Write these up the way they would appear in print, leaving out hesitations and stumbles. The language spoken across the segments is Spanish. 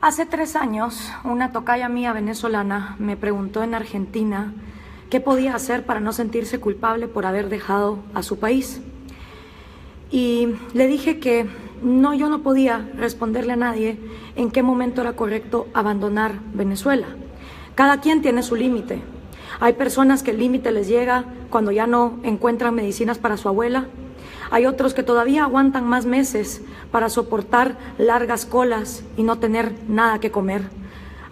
Hace 3 años, una tocaya mía venezolana me preguntó en Argentina qué podía hacer para no sentirse culpable por haber dejado a su país. Y le dije que yo no podía responderle a nadie en qué momento era correcto abandonar Venezuela. Cada quien tiene su límite. Hay personas que el límite les llega cuando ya no encuentran medicinas para su abuela. Hay otros que todavía aguantan más meses para soportar largas colas y no tener nada que comer.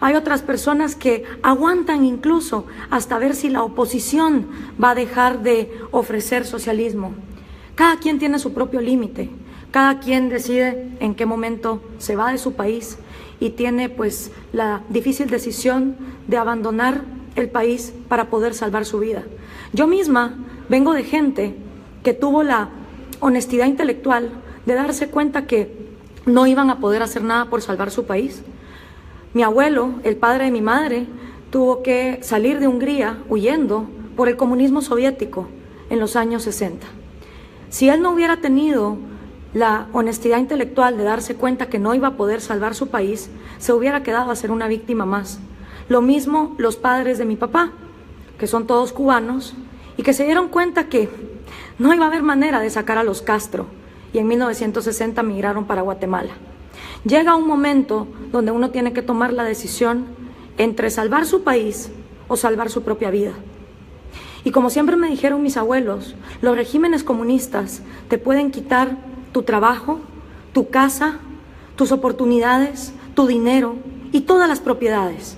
Hay otras personas que aguantan incluso hasta ver si la oposición va a dejar de ofrecer socialismo. Cada quien tiene su propio límite. Cada quien decide en qué momento se va de su país y tiene pues la difícil decisión de abandonar el país para poder salvar su vida. Yo misma vengo de gente que tuvo la honestidad intelectual de darse cuenta que no iban a poder hacer nada por salvar su país. Mi abuelo, el padre de mi madre, tuvo que salir de Hungría huyendo por el comunismo soviético en los años 60. Si él no hubiera tenido la honestidad intelectual de darse cuenta que no iba a poder salvar su país, se hubiera quedado a ser una víctima más. Lo mismo los padres de mi papá, que son todos cubanos, y que se dieron cuenta que no iba a haber manera de sacar a los Castro, y en 1960 migraron para Guatemala. Llega un momento donde uno tiene que tomar la decisión entre salvar su país o salvar su propia vida. Y como siempre me dijeron mis abuelos, los regímenes comunistas te pueden quitar tu trabajo, tu casa, tus oportunidades, tu dinero y todas las propiedades.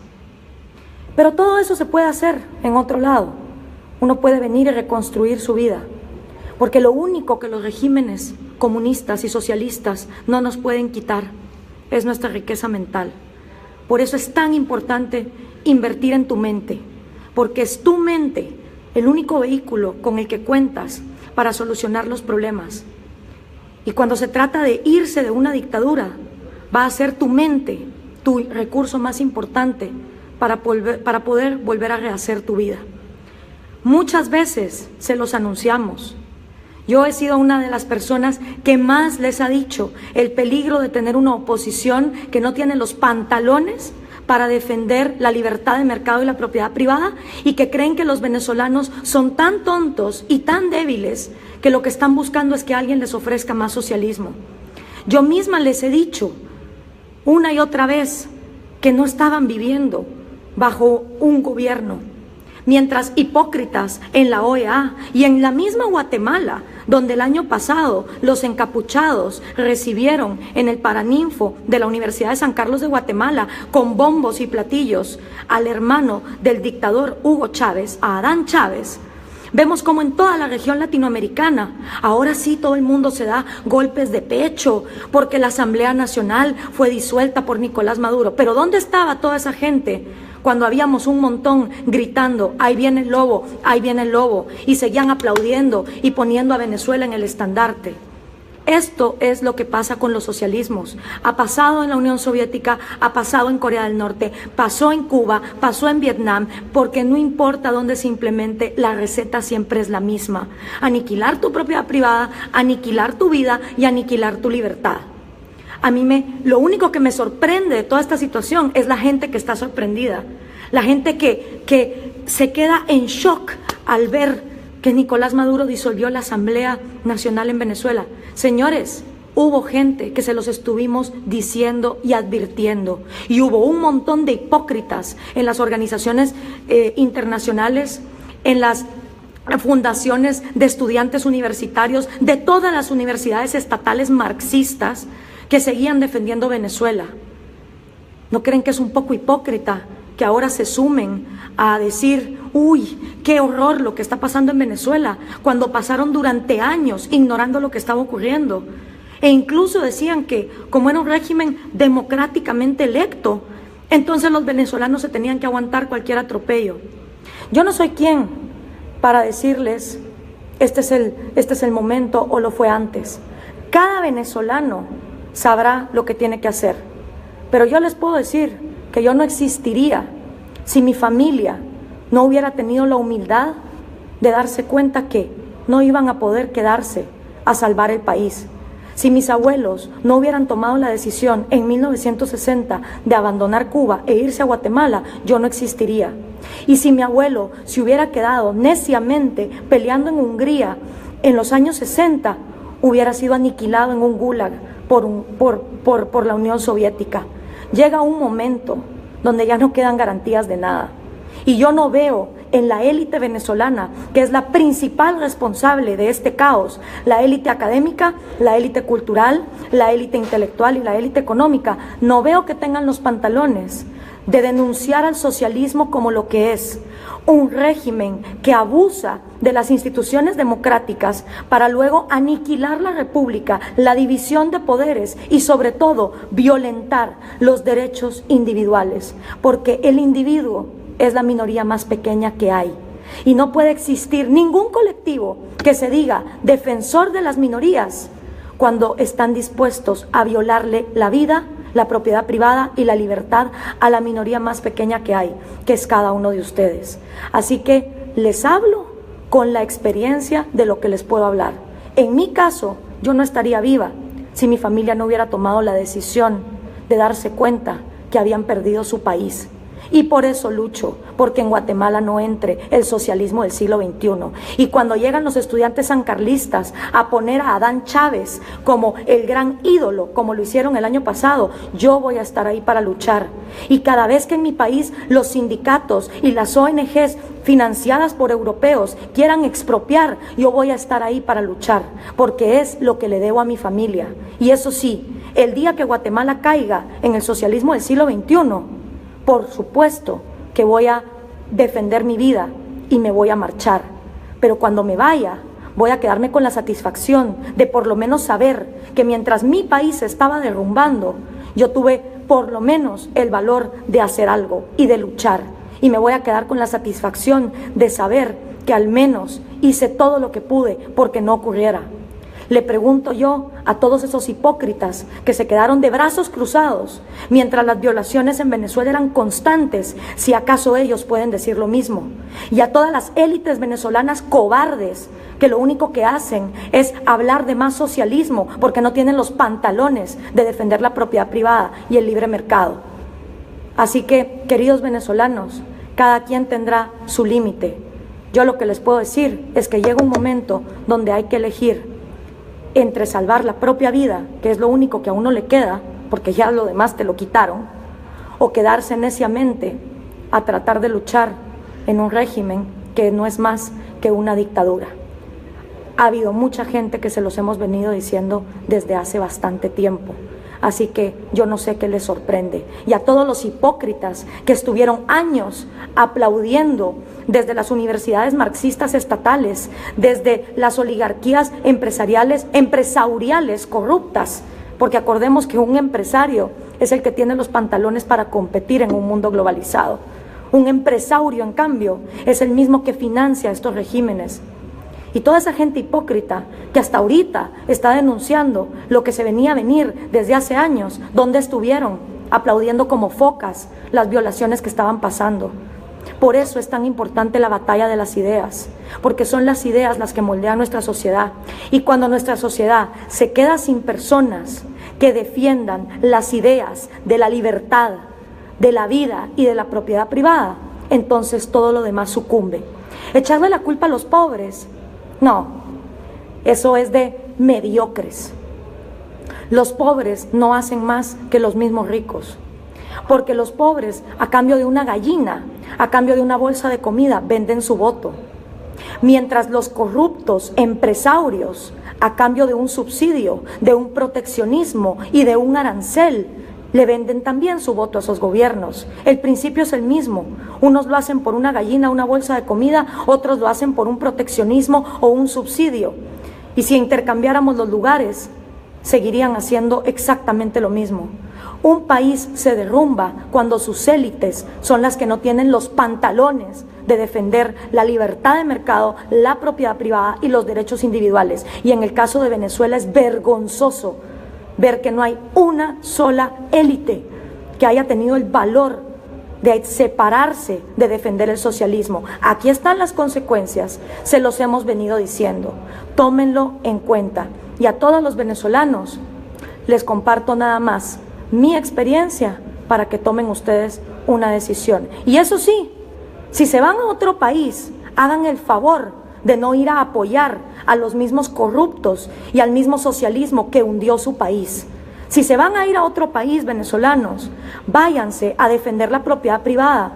Pero todo eso se puede hacer en otro lado. Uno puede venir y reconstruir su vida. Porque lo único que los regímenes comunistas y socialistas no nos pueden quitar es nuestra riqueza mental. Por eso es tan importante invertir en tu mente, porque es tu mente el único vehículo con el que cuentas para solucionar los problemas. Y cuando se trata de irse de una dictadura, va a ser tu mente tu recurso más importante para poder volver a rehacer tu vida. Muchas veces se los anunciamos. Yo he sido una de las personas que más les ha dicho el peligro de tener una oposición que no tiene los pantalones para defender la libertad de mercado y la propiedad privada y que creen que los venezolanos son tan tontos y tan débiles que lo que están buscando es que alguien les ofrezca más socialismo. Yo misma les he dicho una y otra vez que no estaban viviendo bajo un gobierno, mientras hipócritas en la OEA y en la misma Guatemala, donde el año pasado los encapuchados recibieron en el Paraninfo de la Universidad de San Carlos de Guatemala con bombos y platillos al hermano del dictador Hugo Chávez, a Adán Chávez. Vemos como en toda la región latinoamericana, ahora sí todo el mundo se da golpes de pecho porque la Asamblea Nacional fue disuelta por Nicolás Maduro. Pero ¿dónde estaba toda esa gente cuando habíamos un montón gritando, ahí viene el lobo, ahí viene el lobo, y seguían aplaudiendo y poniendo a Venezuela en el estandarte? Esto es lo que pasa con los socialismos. Ha pasado en la Unión Soviética, ha pasado en Corea del Norte, pasó en Cuba, pasó en Vietnam, porque no importa dónde se implemente, la receta siempre es la misma: aniquilar tu propiedad privada, aniquilar tu vida y aniquilar tu libertad. Lo único que me sorprende de toda esta situación es la gente que está sorprendida, la gente que se queda en shock al ver que Nicolás Maduro disolvió la Asamblea Nacional en Venezuela. Señores, hubo gente que se los estuvimos diciendo y advirtiendo, y hubo un montón de hipócritas en las organizaciones internacionales, en las fundaciones de estudiantes universitarios, de todas las universidades estatales marxistas, que seguían defendiendo Venezuela. ¿No creen que es un poco hipócrita que ahora se sumen a decir, uy, qué horror lo que está pasando en Venezuela, cuando pasaron durante años ignorando lo que estaba ocurriendo? E incluso decían que como era un régimen democráticamente electo, entonces los venezolanos se tenían que aguantar cualquier atropello. Yo no soy quien para decirles, este es el momento o lo fue antes. Cada venezolano sabrá lo que tiene que hacer. Pero yo les puedo decir que yo no existiría si mi familia no hubiera tenido la humildad de darse cuenta que no iban a poder quedarse a salvar el país. Si mis abuelos no hubieran tomado la decisión en 1960 de abandonar Cuba e irse a Guatemala, yo no existiría. Y si mi abuelo se hubiera quedado neciamente peleando en Hungría en los años 60, hubiera sido aniquilado en un gulag por la Unión Soviética. Llega un momento donde ya no quedan garantías de nada. Y yo no veo en la élite venezolana, que es la principal responsable de este caos, la élite académica, la élite cultural, la élite intelectual y la élite económica, no veo que tengan los pantalones de denunciar al socialismo como lo que es, un régimen que abusa de las instituciones democráticas para luego aniquilar la república, la división de poderes y sobre todo violentar los derechos individuales, porque el individuo es la minoría más pequeña que hay. Y no puede existir ningún colectivo que se diga defensor de las minorías cuando están dispuestos a violarle la vida, la propiedad privada y la libertad a la minoría más pequeña que hay, que es cada uno de ustedes. Así que les hablo con la experiencia de lo que les puedo hablar. En mi caso, yo no estaría viva si mi familia no hubiera tomado la decisión de darse cuenta que habían perdido su país. Y por eso lucho, porque en Guatemala no entre el socialismo del siglo XXI. Y cuando llegan los estudiantes sancarlistas a poner a Adán Chávez como el gran ídolo, como lo hicieron el año pasado, yo voy a estar ahí para luchar. Y cada vez que en mi país los sindicatos y las ONGs financiadas por europeos quieran expropiar, yo voy a estar ahí para luchar, porque es lo que le debo a mi familia. Y eso sí, el día que Guatemala caiga en el socialismo del siglo XXI, por supuesto que voy a defender mi vida y me voy a marchar, pero cuando me vaya voy a quedarme con la satisfacción de por lo menos saber que mientras mi país se estaba derrumbando, yo tuve por lo menos el valor de hacer algo y de luchar, y me voy a quedar con la satisfacción de saber que al menos hice todo lo que pude porque no ocurriera. Le pregunto yo a todos esos hipócritas que se quedaron de brazos cruzados mientras las violaciones en Venezuela eran constantes, si acaso ellos pueden decir lo mismo. Y a todas las élites venezolanas cobardes que lo único que hacen es hablar de más socialismo porque no tienen los pantalones de defender la propiedad privada y el libre mercado. Así que, queridos venezolanos, cada quien tendrá su límite. Yo lo que les puedo decir es que llega un momento donde hay que elegir entre salvar la propia vida, que es lo único que a uno le queda, porque ya lo demás te lo quitaron, o quedarse neciamente a tratar de luchar en un régimen que no es más que una dictadura. Ha habido mucha gente que se los hemos venido diciendo desde hace bastante tiempo. Así que yo no sé qué les sorprende. Y a todos los hipócritas que estuvieron años aplaudiendo desde las universidades marxistas estatales, desde las oligarquías empresariales corruptas, porque acordemos que un empresario es el que tiene los pantalones para competir en un mundo globalizado. Un empresario, en cambio, es el mismo que financia estos regímenes. Y toda esa gente hipócrita que hasta ahorita está denunciando lo que se venía a venir desde hace años, ¿dónde estuvieron? Aplaudiendo como focas las violaciones que estaban pasando. Por eso es tan importante la batalla de las ideas, porque son las ideas las que moldean nuestra sociedad. Y cuando nuestra sociedad se queda sin personas que defiendan las ideas de la libertad, de la vida y de la propiedad privada, entonces todo lo demás sucumbe. Echarle la culpa a los pobres, no, eso es de mediocres. Los pobres no hacen más que los mismos ricos, porque los pobres, a cambio de una gallina, a cambio de una bolsa de comida, venden su voto. Mientras los corruptos empresarios, a cambio de un subsidio, de un proteccionismo y de un arancel, le venden también su voto a esos gobiernos. El principio es el mismo. Unos lo hacen por una gallina, una bolsa de comida, otros lo hacen por un proteccionismo o un subsidio. Y si intercambiáramos los lugares, seguirían haciendo exactamente lo mismo. Un país se derrumba cuando sus élites son las que no tienen los pantalones de defender la libertad de mercado, la propiedad privada y los derechos individuales. Y en el caso de Venezuela es vergonzoso ver que no hay una sola élite que haya tenido el valor de separarse de defender el socialismo. Aquí están las consecuencias, se los hemos venido diciendo. Tómenlo en cuenta. y a todos los venezolanos, les comparto nada más mi experiencia para que tomen ustedes una decisión. Y eso sí, si se van a otro país, hagan el favor de no ir a apoyar a los mismos corruptos y al mismo socialismo que hundió su país. Si se van a ir a otro país, venezolanos, váyanse a defender la propiedad privada,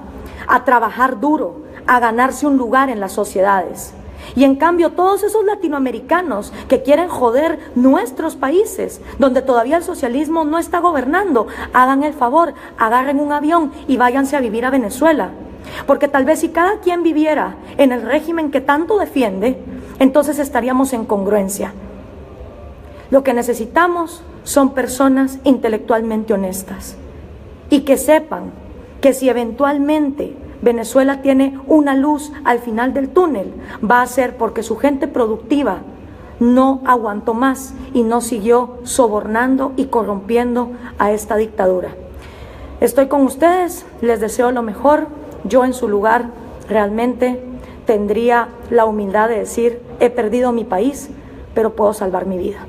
a trabajar duro, a ganarse un lugar en las sociedades. Y en cambio, todos esos latinoamericanos que quieren joder nuestros países, donde todavía el socialismo no está gobernando, hagan el favor, agarren un avión y váyanse a vivir a Venezuela. Porque tal vez si cada quien viviera en el régimen que tanto defiende, entonces estaríamos en congruencia. Lo que necesitamos son personas intelectualmente honestas y que sepan que si eventualmente Venezuela tiene una luz al final del túnel, va a ser porque su gente productiva no aguantó más y no siguió sobornando y corrompiendo a esta dictadura. Estoy con ustedes, les deseo lo mejor. Yo en su lugar realmente tendría la humildad de decir, he perdido mi país, pero puedo salvar mi vida.